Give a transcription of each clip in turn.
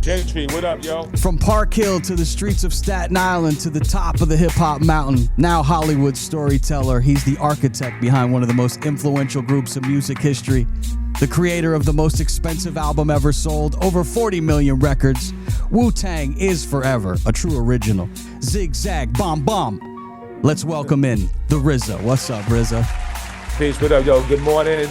Gentry, what up, yo? From Park Hill to the streets of Staten Island to the top of the hip-hop mountain, now Hollywood storyteller, he's the architect behind one of the most influential groups in music history, the creator of the most expensive album ever sold, over 40 million records. Wu-Tang is forever, a true original. Zigzag, bomb, bomb. Let's welcome in the RZA. What's up, RZA? Peace, what up, yo? Good morning.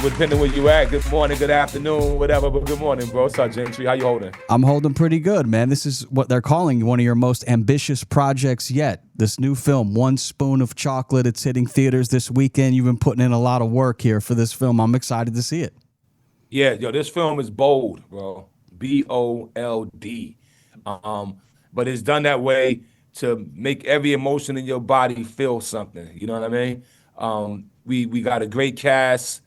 Depending where you at, good morning, good afternoon, whatever, but good morning, bro. What's up, Gentry? How you holding? I'm holding pretty good, man. This is what they're calling one of your most ambitious projects yet. This new film, One Spoon of Chocolate. It's hitting theaters this weekend. You've been putting in a lot of work here for this film. I'm excited to see it. Yeah, yo, this film is bold, bro. B-O-L-D. But it's done that way to make every emotion in your body feel something. You know what I mean? We got a great cast.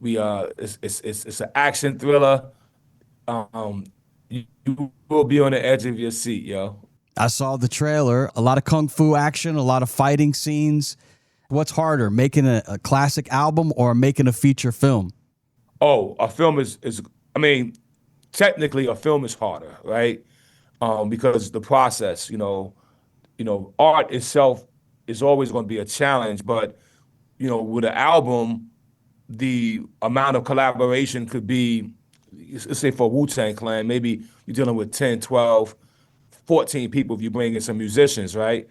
It's an action thriller. You will be on the edge of your seat, yo. I saw the trailer. A lot of kung fu action, a lot of fighting scenes. What's harder, making a classic album or making a feature film? Oh, a film is I mean, technically a film is harder, right? Because the process, art itself is always going to be a challenge, but with an album, the amount of collaboration could be, let's say for Wu-Tang Clan, maybe you're dealing with 10, 12, 14 people if you bring in some musicians, right?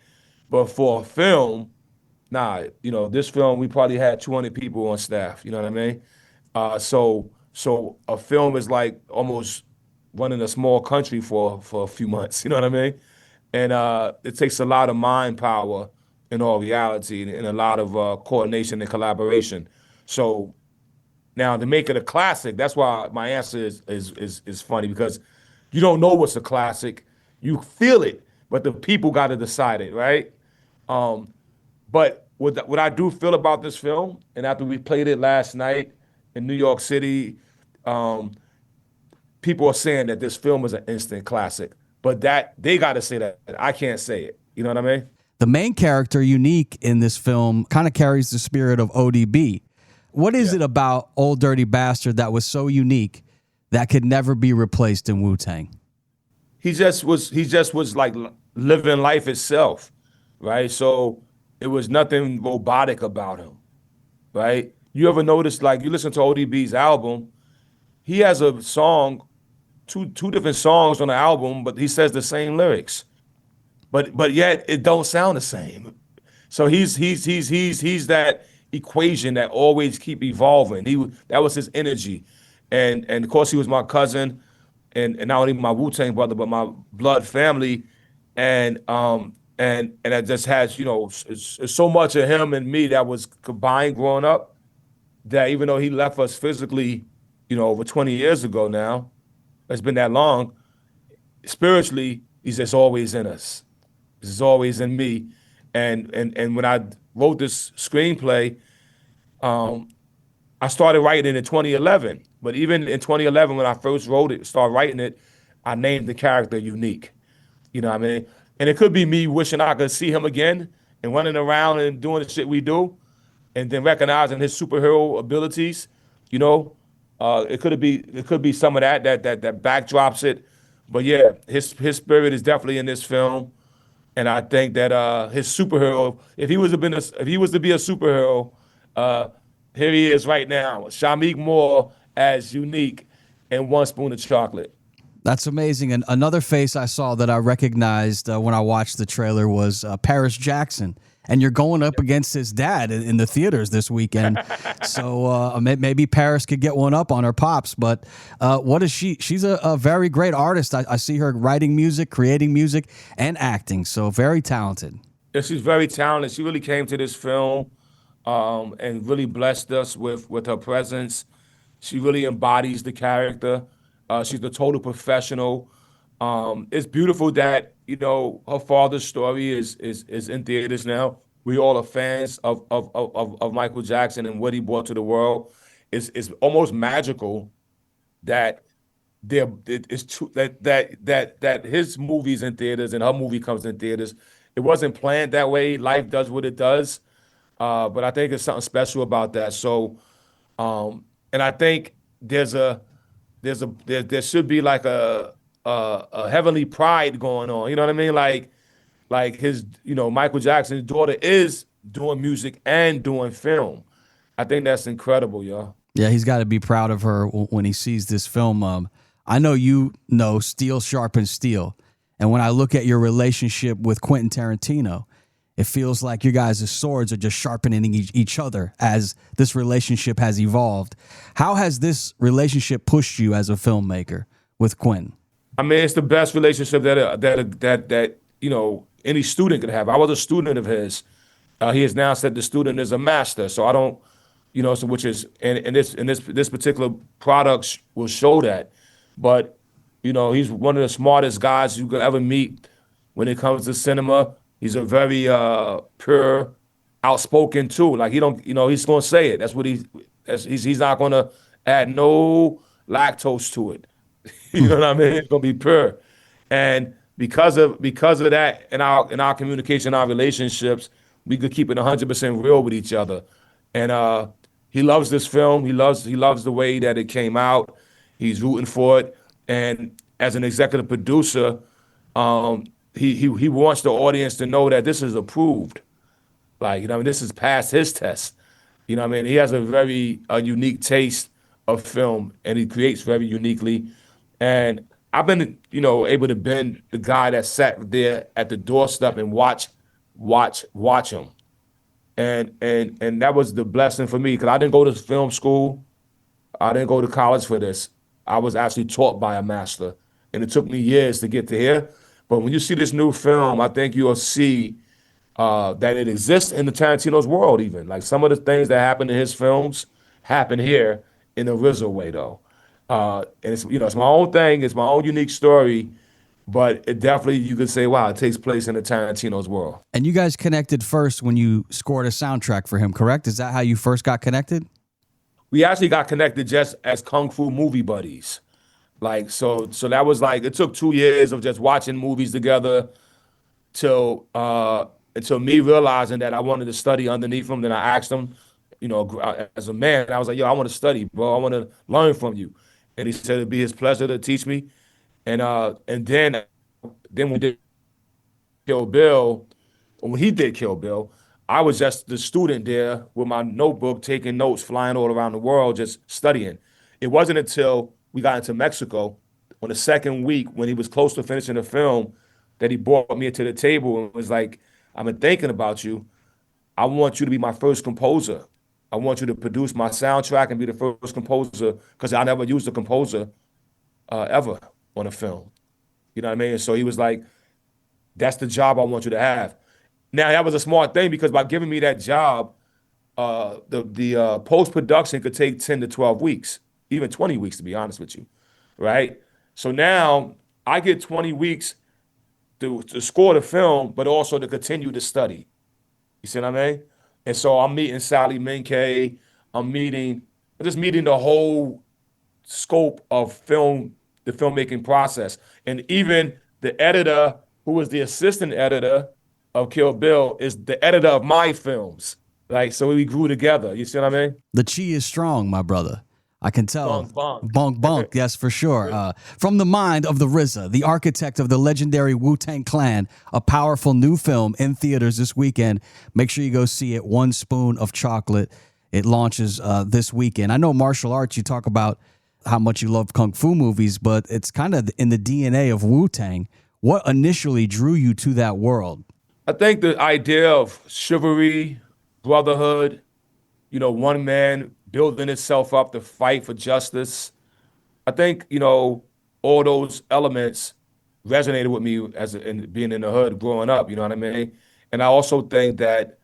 But for a film, this film, we probably had 200 people on staff, you know what I mean? So a film is like almost running a small country for a few months, you know what I mean? And it takes a lot of mind power in all reality and a lot of coordination and collaboration. So now to make it a classic, that's why my answer is funny, because you don't know what's a classic. You feel it, but the people got to decide it, right? But what I do feel about this film, and after we played it last night in New York City, people are saying that this film is an instant classic, but that they got to say that. I can't say it. You know what I mean? The main character, Unique, in this film kind of carries the spirit of ODB. What is it about Old Dirty Bastard that was so unique that could never be replaced in Wu-Tang? He just was like living life itself, right? So it was nothing robotic about him, right? You ever notice, like, you listen to ODB's album, he has a song, two different songs on the album, but he says the same lyrics, but yet it don't sound the same. So he's that equation that always keep evolving. That was his energy, and of course he was my cousin, and not only my Wu-Tang brother, but my blood family, and it just has it's so much of him and me that was combined growing up, that even though he left us physically, over 20 years ago now, it's been that long, spiritually he's just always in us. He's always in me, and when I wrote this screenplay, I started writing it in 2011. But even in 2011, when I first started writing it, I named the character Unique. You know what I mean? And it could be me wishing I could see him again and running around and doing the shit we do, and then recognizing his superhero abilities. It could be some of that backdrops it. But yeah, his spirit is definitely in this film. And I think that his superhero, if he was to be a superhero, here he is right now, Shameik Moore as Unique in One Spoon of Chocolate. That's amazing. And another face I saw that I recognized when I watched the trailer was Paris Jackson. And you're going up against his dad in the theaters this weekend. So maybe Paris could get one up on her pops. But what is she? She's a very great artist. I see her writing music, creating music, and acting. So very talented. Yeah, she's very talented. She really came to this film and really blessed us with her presence. She really embodies the character. She's a total professional. It's beautiful that her father's story is in theaters now. We all are fans of Michael Jackson and what he brought to the world. It's almost magical that that his movie's in theaters and her movie comes in theaters. It wasn't planned that way. Life does what it does, but I think there's something special about that. So, and I think there should be like a a heavenly pride going on. You know what I mean? Like his, Michael Jackson's daughter is doing music and doing film. I think that's incredible, yo. Yeah, he's got to be proud of her when he sees this film. I know you know steel sharpens steel. And when I look at your relationship with Quentin Tarantino, it feels like you guys' swords are just sharpening each other as this relationship has evolved. How has this relationship pushed you as a filmmaker with Quentin? I mean, it's the best relationship that any student could have. I was a student of his. He has now said the student is a master. So I don't, so which is and this particular product will show that. But he's one of the smartest guys you could ever meet when it comes to cinema. He's a very pure, outspoken too. Like he don't, he's gonna say it. He's not gonna add no lactose to it. You know what I mean? It's gonna be pure. And because of that in our communication, our relationships, we could keep it 100% real with each other. And he loves this film. He loves the way that it came out. He's rooting for it. And as an executive producer, he wants the audience to know that this is approved. Like, this is past his test. He has a very unique taste of film, and he creates very uniquely. And I've been, able to been the guy that sat there at the doorstep and watch him. And that was the blessing for me because I didn't go to film school. I didn't go to college for this. I was actually taught by a master, and it took me years to get to here. But when you see this new film, I think you'll see that it exists in the Tarantino's world even. Like some of the things that happen in his films happen here in a RZA way, though. And it's my own thing. It's my own unique story. But it definitely, you could say, wow, it takes place in the Tarantino's world. And you guys connected first when you scored a soundtrack for him, correct? Is that how you first got connected? We actually got connected just as Kung Fu movie buddies. Like, so that was like, it took 2 years of just watching movies together till until me realizing that I wanted to study underneath him. Then I asked him, as a man, I was like, yo, I want to study, bro. I want to learn from you. And he said it'd be his pleasure to teach me. And then when we did Kill Bill, when he did Kill Bill, I was just the student there with my notebook, taking notes, flying all around the world, just studying. It wasn't until we got into Mexico on the second week when he was close to finishing the film that he brought me to the table and was like, I've been thinking about you. I want you to be my first composer. I want you to produce my soundtrack and be the first composer because I never used a composer ever on a film. You know what I mean? And so he was like, that's the job I want you to have. Now, that was a smart thing because by giving me that job, the post-production could take 10 to 12 weeks, even 20 weeks, to be honest with you, right? So now I get 20 weeks to score the film, but also to continue to study. You see what I mean? And so I'm meeting Sally Minkay. I'm just meeting the whole scope of film, the filmmaking process. And even the editor, who was the assistant editor of Kill Bill, is the editor of my films. Like, so we grew together. You see what I mean? The chi is strong, my brother. I can tell. Bunk. Bunk, yes, for sure. From the mind of the RZA, the architect of the legendary Wu-Tang Clan, a powerful new film in theaters this weekend. Make sure you go see it, One Spoon of Chocolate. It launches this weekend. I know martial arts, you talk about how much you love Kung Fu movies, but it's kind of in the DNA of Wu-Tang. What initially drew you to that world? I think the idea of chivalry, brotherhood, one man building itself up to fight for justice. I think, all those elements resonated with me being in the hood growing up, you know what I mean? And I also think that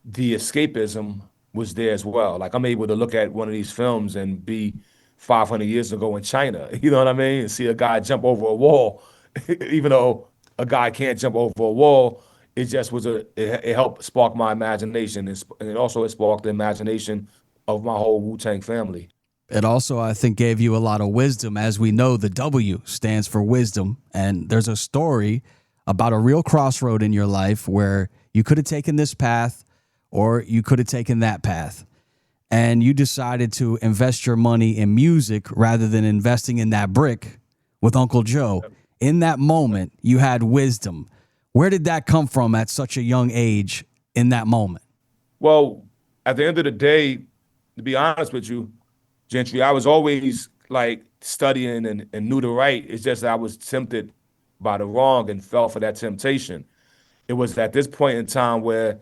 the escapism was there as well. Like I'm able to look at one of these films and be 500 years ago in China, you know what I mean? And see a guy jump over a wall, even though a guy can't jump over a wall. It just was it helped spark my imagination, and it also sparked the imagination of my whole Wu-Tang family. It also, I think, gave you a lot of wisdom. As we know, the W stands for wisdom. And there's a story about a real crossroad in your life where you could have taken this path or you could have taken that path. And you decided to invest your money in music rather than investing in that brick, with Uncle Joe. In that moment, you had wisdom. Where did that come from at such a young age in that moment? Well, at the end of the day, to be honest with you, Gentry, I was always like studying and knew the right. It's just that I was tempted by the wrong and fell for that temptation. It was at this point in time where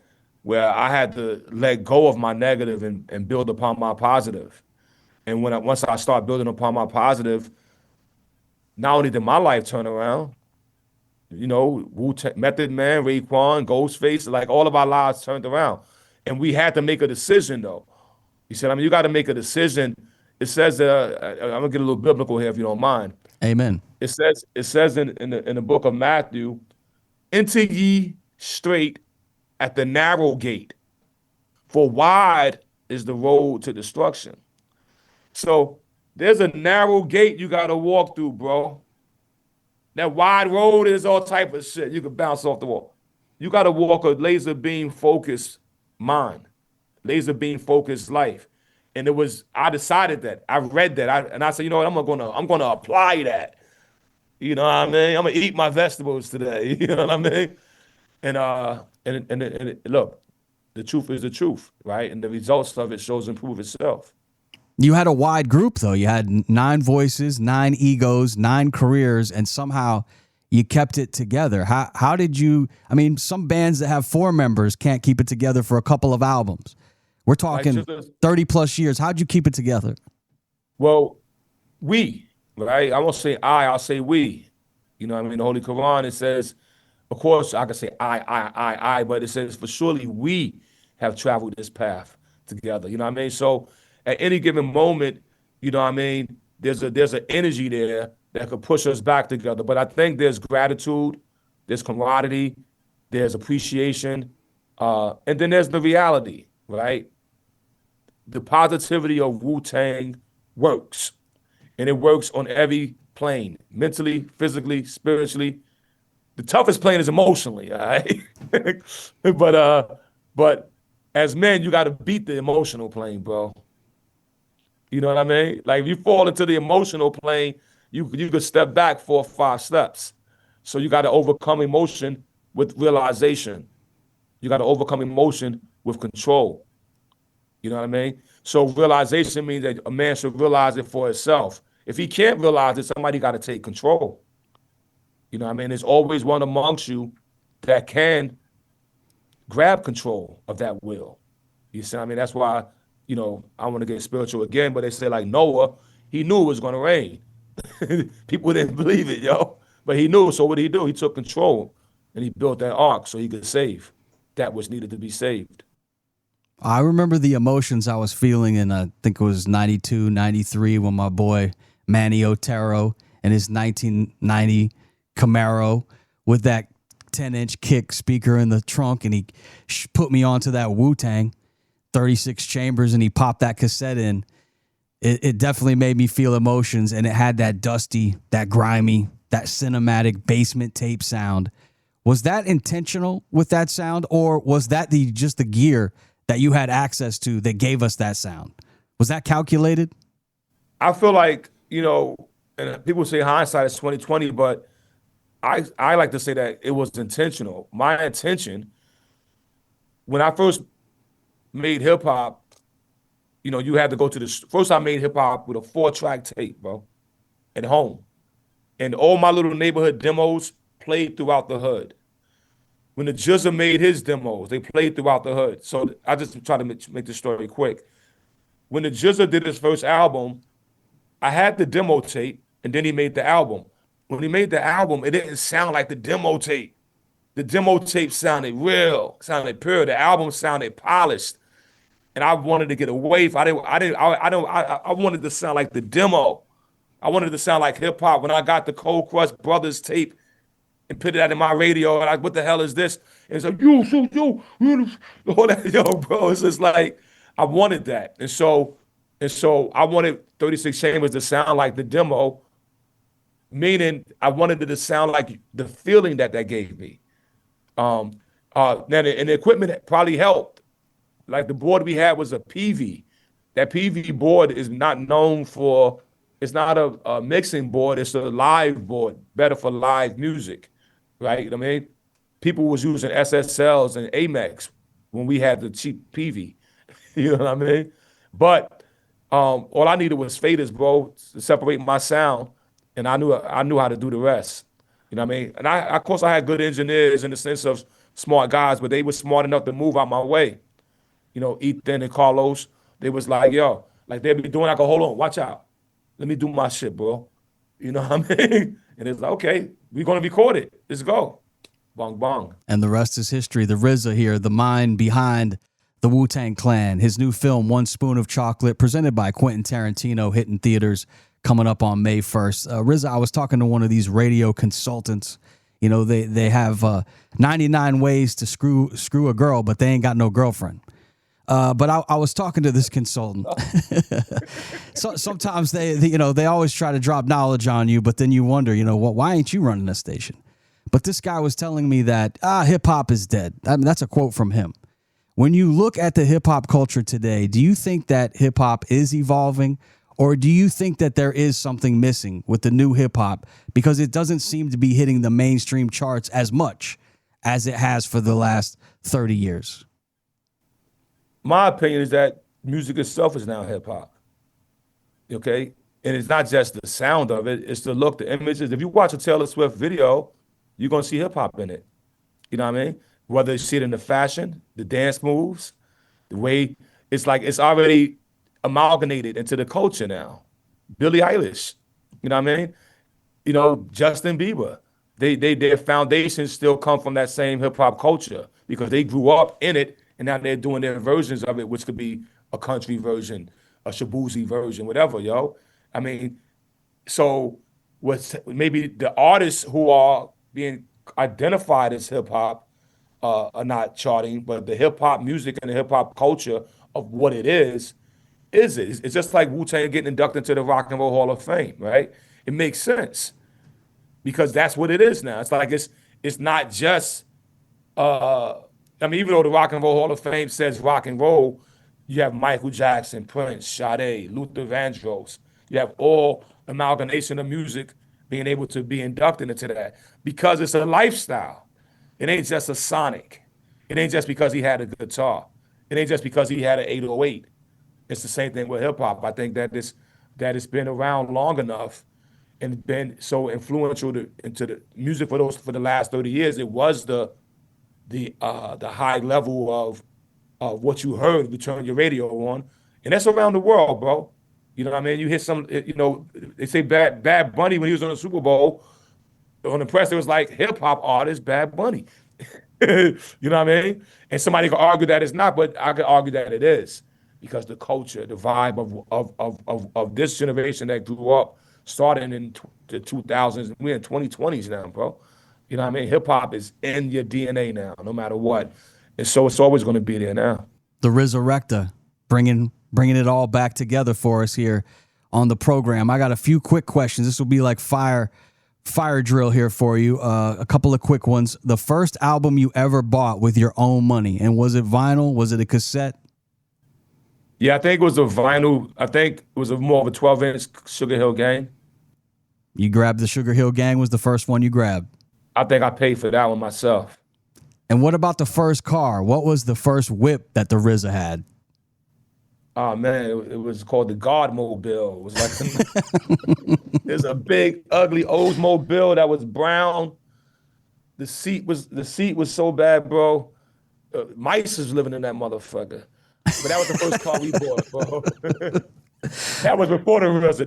I had to let go of my negative and build upon my positive. And once I start building upon my positive, not only did my life turn around, you know, Method Man, Raekwon, Ghostface, like all of our lives turned around. And we had to make a decision though. He said, I mean, you got to make a decision. It says that I'm gonna get a little biblical here if you don't mind. Amen. It says in the book of Matthew, enter ye straight at the narrow gate, for wide is the road to destruction. So there's a narrow gate you got to walk through, bro. That wide road is all type of shit. You can bounce off the wall. You got to walk a laser beam focused mind, laser beam focused life. And I decided that. I read that. And I said, you know what, I'm gonna apply that. You know what I mean? I'm gonna eat my vegetables today. You know what I mean? And look, the truth is the truth, right? And the results of it shows and prove itself. You had a wide group, though. You had 9 voices, 9 egos, 9 careers, and somehow you kept it together. How did you? I mean, some bands that have 4 members can't keep it together for a couple of albums. We're talking 30 plus years. How'd you keep it together? Well, right? I won't say I'll say we. You know what I mean? The Holy Quran, it says, of course, I can say I, but it says, for surely we have traveled this path together. You know what I mean? So at any given moment, you know what I mean, there's an energy there that could push us back together. But I think there's gratitude, there's camaraderie, there's appreciation, and then there's the reality, right? The positivity of Wu-Tang works. And it works on every plane, mentally, physically, spiritually. The toughest plane is emotionally, all right? but as men, you got to beat the emotional plane, bro. You know what I mean? Like if you fall into the emotional plane, you could step back 4 or 5 steps. So you got to overcome emotion with realization. You got to overcome emotion with control. You know what I mean? So realization means that a man should realize it for himself. If he can't realize it, somebody got to take control. You know what I mean? There's always one amongst you that can grab control of that will. You see what I mean? That's why, you know, I want to get spiritual again, but they say like Noah, he knew it was going to rain. People didn't believe it, yo. But he knew, so what did he do? He took control and he built that ark so he could save that which needed to be saved. I remember the emotions I was feeling in, I think it was 92, 93, when my boy Manny Otero and his 1990 Camaro with that 10-inch kick speaker in the trunk, and he put me onto that Wu-Tang 36 chambers, and he popped that cassette in. It definitely made me feel emotions, and it had that dusty, that grimy, that cinematic basement tape sound. Was that intentional with that sound, or was that just the gear that you had access to that gave us that sound? Was that calculated? I feel like, you know, and people say hindsight is 2020, but I like to say that it was intentional. My intention, when I first made hip hop, you know, you had to go to first I made hip hop with a 4-track tape, bro, at home. And all my little neighborhood demos played throughout the hood. When the RZA made his demos, they played throughout the hood. So I just try to make the story quick. When the RZA did his first album, I had the demo tape, and then he made the album. When he made the album, it didn't sound like the demo tape. The demo tape sounded real, sounded pure. The album sounded polished, and I wanted to get away from. I wanted to sound like the demo. I wanted to sound like hip hop. When I got the Cold Crush Brothers tape and put it out in my radio, and what the hell is this? And it's like you, all that, yo, bro. It's just like I wanted that, and so I wanted 36 Chambers to sound like the demo. Meaning, I wanted it to sound like the feeling that gave me. Now, and the equipment probably helped. Like the board we had was a PV. That PV board is not known for a mixing board. It's a live board, better for live music, right? I mean, people was using SSLs and Amex when we had the cheap PV. You know what I mean? But all I needed was faders, bro, to separate my sound, and I knew how to do the rest. You know what I mean? And of course, I had good engineers in the sense of smart guys, but they were smart enough to move out my way. You know, Ethan and Carlos, they was like, yo, like they'd be doing, I go, hold on, watch out. Let me do my shit, bro. You know what I mean? And it's like, okay, we're gonna record it. Let's go. Bong bong. And the rest is history. The RZA here, the mind behind the Wu-Tang Clan. His new film, One Spoon of Chocolate, presented by Quentin Tarantino, hitting theaters coming up on May 1st. RZA, I was talking to one of these radio consultants. You know, they have 99 ways to screw a girl, but they ain't got no girlfriend. But I was talking to this consultant. So sometimes they always try to drop knowledge on you, but then you wonder, why ain't you running a station? But this guy was telling me that hip hop is dead. I mean, that's a quote from him. When you look at the hip hop culture today, do you think that hip hop is evolving, or do you think that there is something missing with the new hip hop because it doesn't seem to be hitting the mainstream charts as much as it has for the last 30 years? My opinion is that music itself is now hip hop. Okay? And it's not just the sound of it, it's the look, the images. If you watch a Taylor Swift video, you're gonna see hip hop in it. You know what I mean? Whether you see it in the fashion, the dance moves, the way it's like it's already amalgamated into the culture now. Billie Eilish, you know what I mean? You know, Justin Bieber. Their foundations still come from that same hip hop culture because they grew up in it and now they're doing their versions of it, which could be a country version, a Shabuzi version, whatever, yo. I mean, so what's maybe the artists who are being identified as hip hop are not charting, but the hip hop music and the hip hop culture of what it is it? It's just like Wu-Tang getting inducted into the Rock and Roll Hall of Fame, right? It makes sense because that's what it is now. It's like it's not just I mean, even though the Rock and Roll Hall of Fame says rock and roll, you have Michael Jackson, Prince, Sade, Luther Vandross. You have all amalgamation of music being able to be inducted into that because it's a lifestyle. It ain't just a sonic. It ain't just because he had a guitar. It ain't just because he had an 808. It's the same thing with hip hop. I think that it's been around long enough and been so influential into the music for the last 30 years. It was the high level of what you heard if you turn your radio on, and that's around the world, bro. You know what I mean? You hear some, they say Bad Bunny when he was on the Super Bowl, on the press, it was like hip hop artist Bad Bunny. You know what I mean? And somebody could argue that it's not, but I could argue that it is because the culture, the vibe of this generation that grew up starting in the 2000s, we're in 2020s now, bro. You know what I mean? Hip hop is in your DNA now, no matter what. And so it's always going to be there now. The Resurrector, bringing it all back together for us here on the program. I got a few quick questions. This will be like fire drill here for you. A couple of quick ones. The first album you ever bought with your own money, and was it vinyl? Was it a cassette? Yeah, I think it was a vinyl. I think it was more of a 12-inch Sugar Hill Gang. You grabbed the Sugar Hill Gang was the first one you grabbed? I think I paid for that one myself. And what about the first car? What was the first whip that the RZA had? Oh man, it was called the God Mobile. It was like there's a big, ugly Oldsmobile that was brown. The seat was so bad, bro. Mice was living in that motherfucker. But that was the first car we bought, bro. That was before the RZA.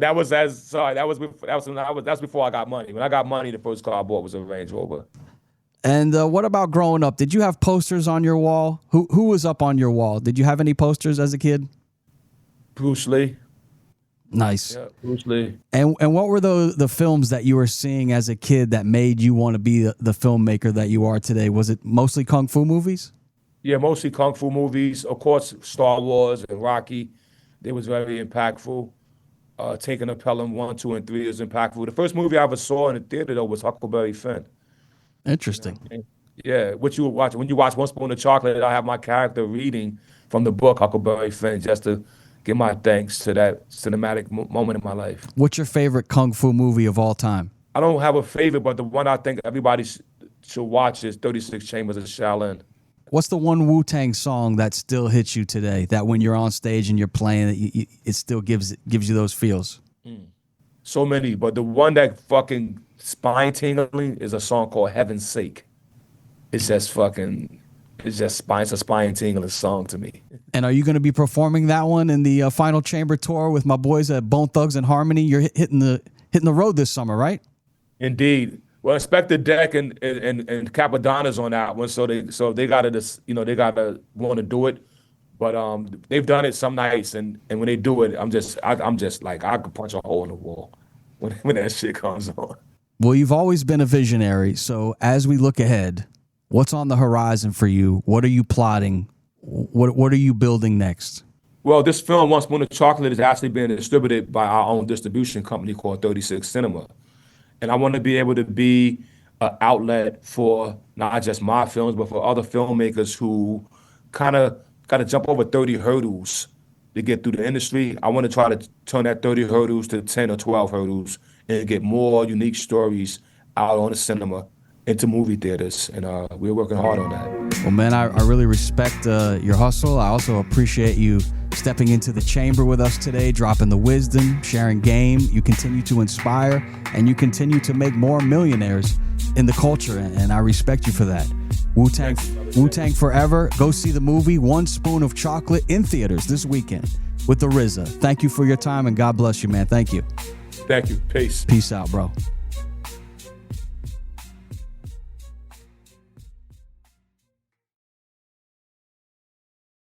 That's before I got money. When I got money, the first car I bought was a Range Rover. And what about growing up? Did you have posters on your wall? Who was up on your wall? Did you have any posters as a kid? Bruce Lee. Nice. Yeah, Bruce Lee. And what were the films that you were seeing as a kid that made you want to be the filmmaker that you are today? Was it mostly Kung Fu movies? Yeah, mostly Kung Fu movies. Of course, Star Wars and Rocky. They was very impactful. Taking a Pelham 1, 2, and 3 is impactful. The first movie I ever saw in the theater, though, was Huckleberry Finn. Interesting. You know what I mean? Yeah, what you would watch. When you watch One Spoon of Chocolate, I have my character reading from the book Huckleberry Finn just to give my thanks to that cinematic moment in my life. What's your favorite kung fu movie of all time? I don't have a favorite, but the one I think everybody should watch is 36 Chambers of Shaolin. What's the one Wu-Tang song that still hits you today? That when you're on stage and you're playing, it still gives you those feels. So many, but the one that fucking spine tingling is a song called Heaven's Sake. It's just a spine tingling song to me. And are you going to be performing that one in the Final Chamber tour with my boys at Bone Thugs and Harmony? You're hitting the road this summer, right? Indeed. Well, Inspector Deck and Capadonna's on that one, so they gotta want to do it. But they've done it some nights, and when they do it, I'm just like I could punch a hole in the wall when that shit comes on. Well, you've always been a visionary. So as we look ahead, what's on the horizon for you? What are you plotting? What are you building next? Well, this film, One Spoon of Chocolate, is actually being distributed by our own distribution company called 36 Cinema. And I want to be able to be an outlet for not just my films, but for other filmmakers who kind of got to jump over 30 hurdles to get through the industry. I want to try to turn that 30 hurdles to 10 or 12 hurdles and get more unique stories out on the cinema into movie theaters. And we're working hard on that. Well, man, I really respect your hustle. I also appreciate you stepping into the chamber with us today, dropping the wisdom, sharing game. You continue to inspire, and you continue to make more millionaires in the culture, and I respect you for that. Wu-Tang Forever. Go see the movie One Spoon of Chocolate in theaters this weekend with the RZA. Thank you for your time, and God bless you, man. Thank you. Thank you. Peace. Peace out, bro.